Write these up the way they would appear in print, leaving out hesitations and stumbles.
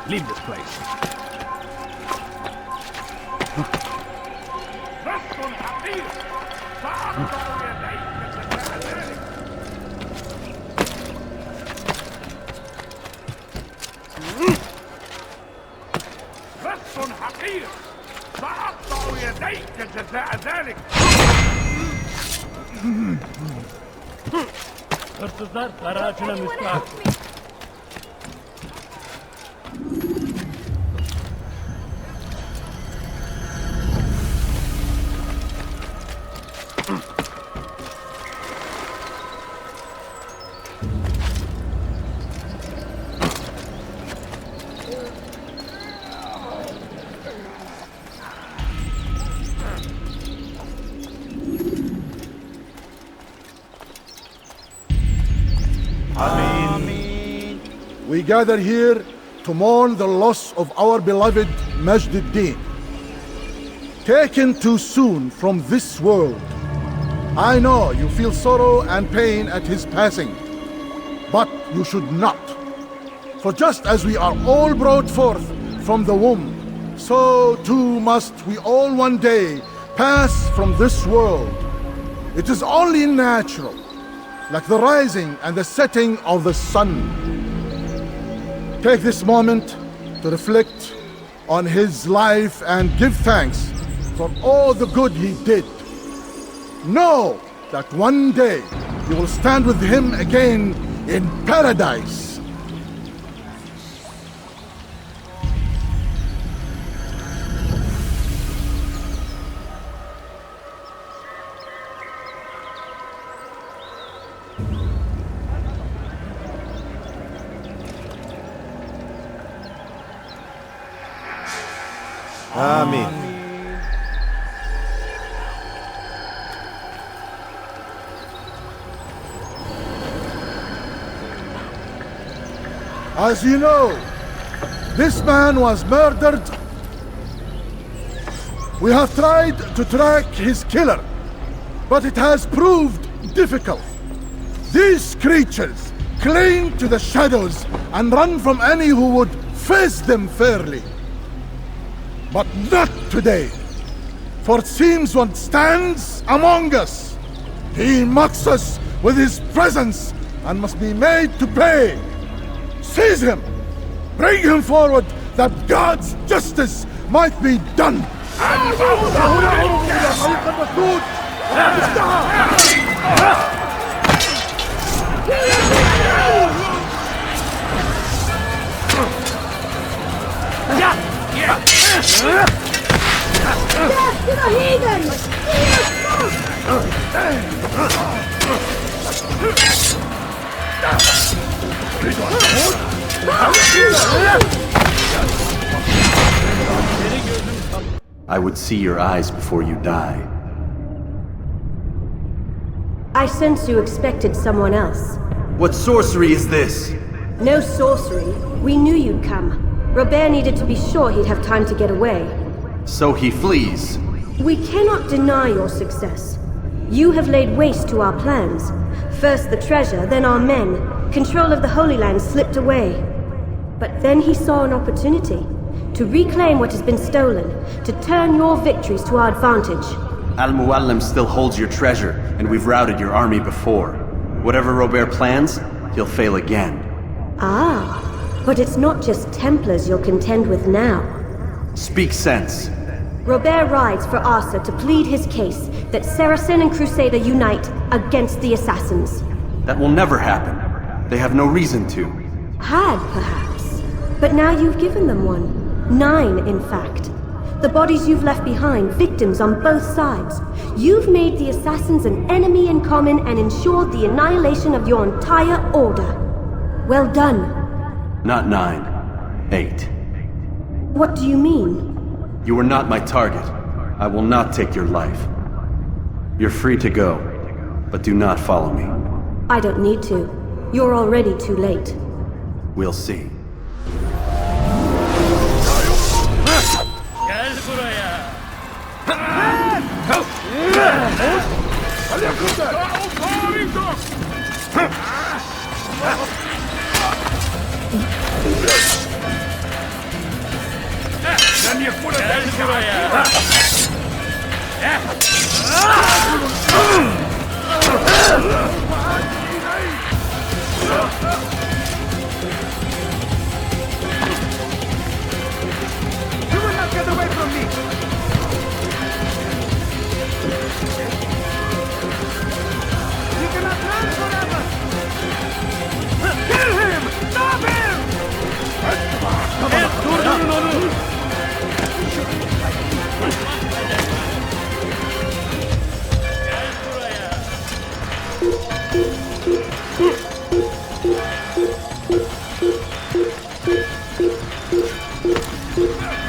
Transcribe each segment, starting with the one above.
Leave this place. Hırsızlar kara ağacına müstahak. We gather here to mourn the loss of our beloved Majd-ud-Din. Taken too soon from this world. I know you feel sorrow and pain at his passing, but you should not. For just as we are all brought forth from the womb, so too must we all one day pass from this world. It is only natural, like the rising and the setting of the sun. Take this moment to reflect on his life and give thanks for all the good he did. Know that one day you will stand with him again in paradise. Amen. As you know, this man was murdered. We have tried to track his killer, but it has proved difficult. These creatures cling to the shadows and run from any who would face them fairly. But not today, for it seems one stands among us. He mocks us with his presence and must be made to pay. Seize him! Bring him forward that God's justice might be done! Death to the heathens! I would see your eyes before you die. I sense you expected someone else. What sorcery is this? No sorcery. We knew you'd come. Robert needed to be sure he'd have time to get away. So he flees. We cannot deny your success. You have laid waste to our plans. First the treasure, then our men. Control of the Holy Land slipped away. But then he saw an opportunity to reclaim what has been stolen, to turn your victories to our advantage. Al-Muallim still holds your treasure, and we've routed your army before. Whatever Robert plans, he'll fail again. Ah, but it's not just Templars you'll contend with now. Speak sense. Robert rides for Asa to plead his case that Saracen and Crusader unite against the Assassins. That will never happen. They have no reason to. Had, perhaps. But now you've given them one. 9, in fact. The bodies you've left behind, victims on both sides. You've made the Assassins an enemy in common and ensured the annihilation of your entire order. Well done. Not 9. 8. What do you mean? You are not my target. I will not take your life. You're free to go, but do not follow me. I don't need to. You're already too late. We'll see.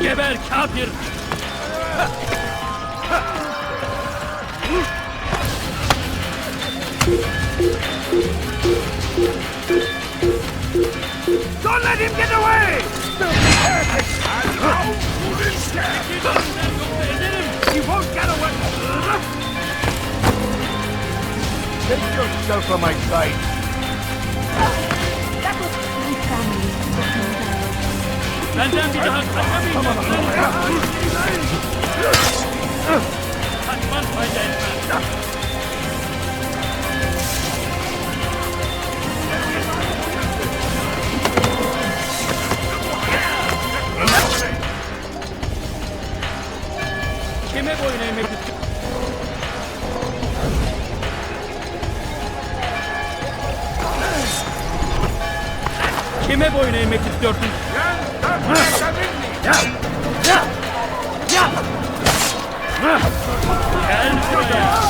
Geber kafir! Don't let him get away! He won't get away! Take yourself from my sight! That was my family. Benden bir daha kaçamayacağım! Kaçman fayda etmez! Kime boyun eğmek istiyorsun? Kime boyun eğmek istiyorsun? Gel buraya!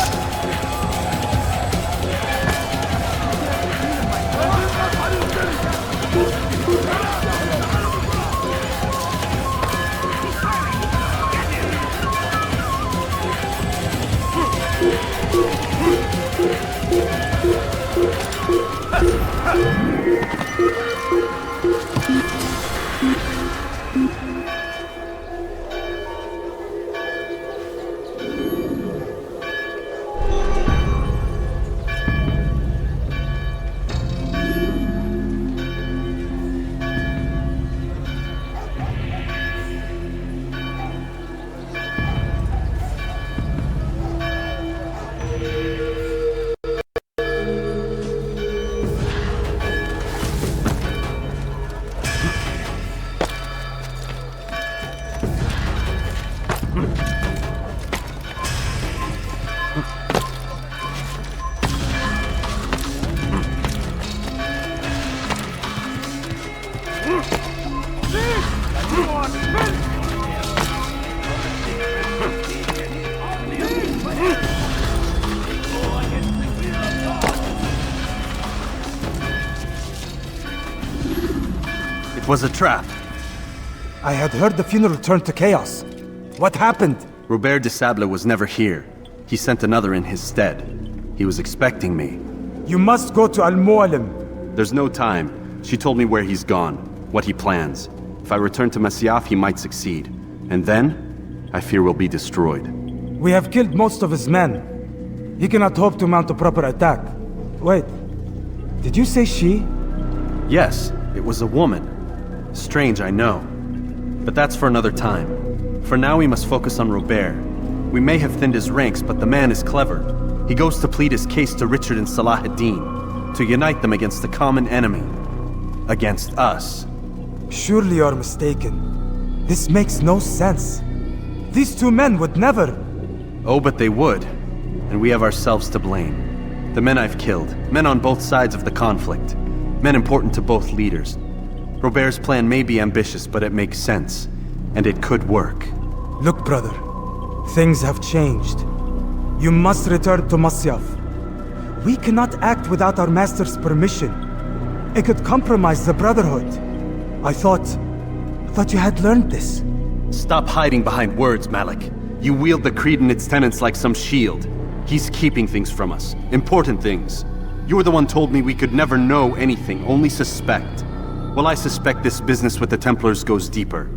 It was a trap. I had heard the funeral turned to chaos. What happened? Robert de Sable was never here. He sent another in his stead. He was expecting me. You must go to Al-Mualim. There's no time. She told me where he's gone, what he plans. If I return to Masyaf, he might succeed. And then, I fear we'll be destroyed. We have killed most of his men. He cannot hope to mount a proper attack. Wait, did you say she? Yes, it was a woman. Strange, I know. But that's for another time. For now, we must focus on Robert. We may have thinned his ranks, but the man is clever. He goes to plead his case to Richard and Salah ad-Din, to unite them against the common enemy. Against us. Surely you're mistaken. This makes no sense. These two men would never... Oh, but they would. And we have ourselves to blame. The men I've killed, men on both sides of the conflict. Men important to both leaders. Robert's plan may be ambitious, but it makes sense. And it could work. Look, brother. Things have changed. You must return to Masyaf. We cannot act without our master's permission. It could compromise the Brotherhood. I thought you had learned this. Stop hiding behind words, Malik. You wield the creed and its tenets like some shield. He's keeping things from us. Important things. You were the one told me we could never know anything, only suspect. Well, I suspect this business with the Templars goes deeper.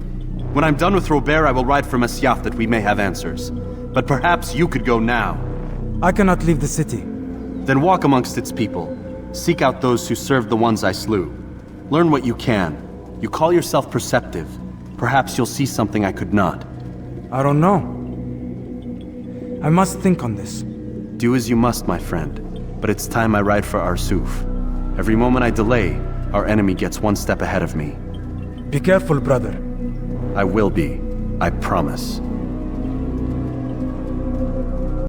When I'm done with Robert, I will ride for Masyaf that we may have answers. But perhaps you could go now. I cannot leave the city. Then walk amongst its people. Seek out those who served the ones I slew. Learn what you can. You call yourself perceptive. Perhaps you'll see something I could not. I don't know. I must think on this. Do as you must, my friend. But it's time I ride for Arsuf. Every moment I delay, our enemy gets one step ahead of me. Be careful, brother. I will be. I promise.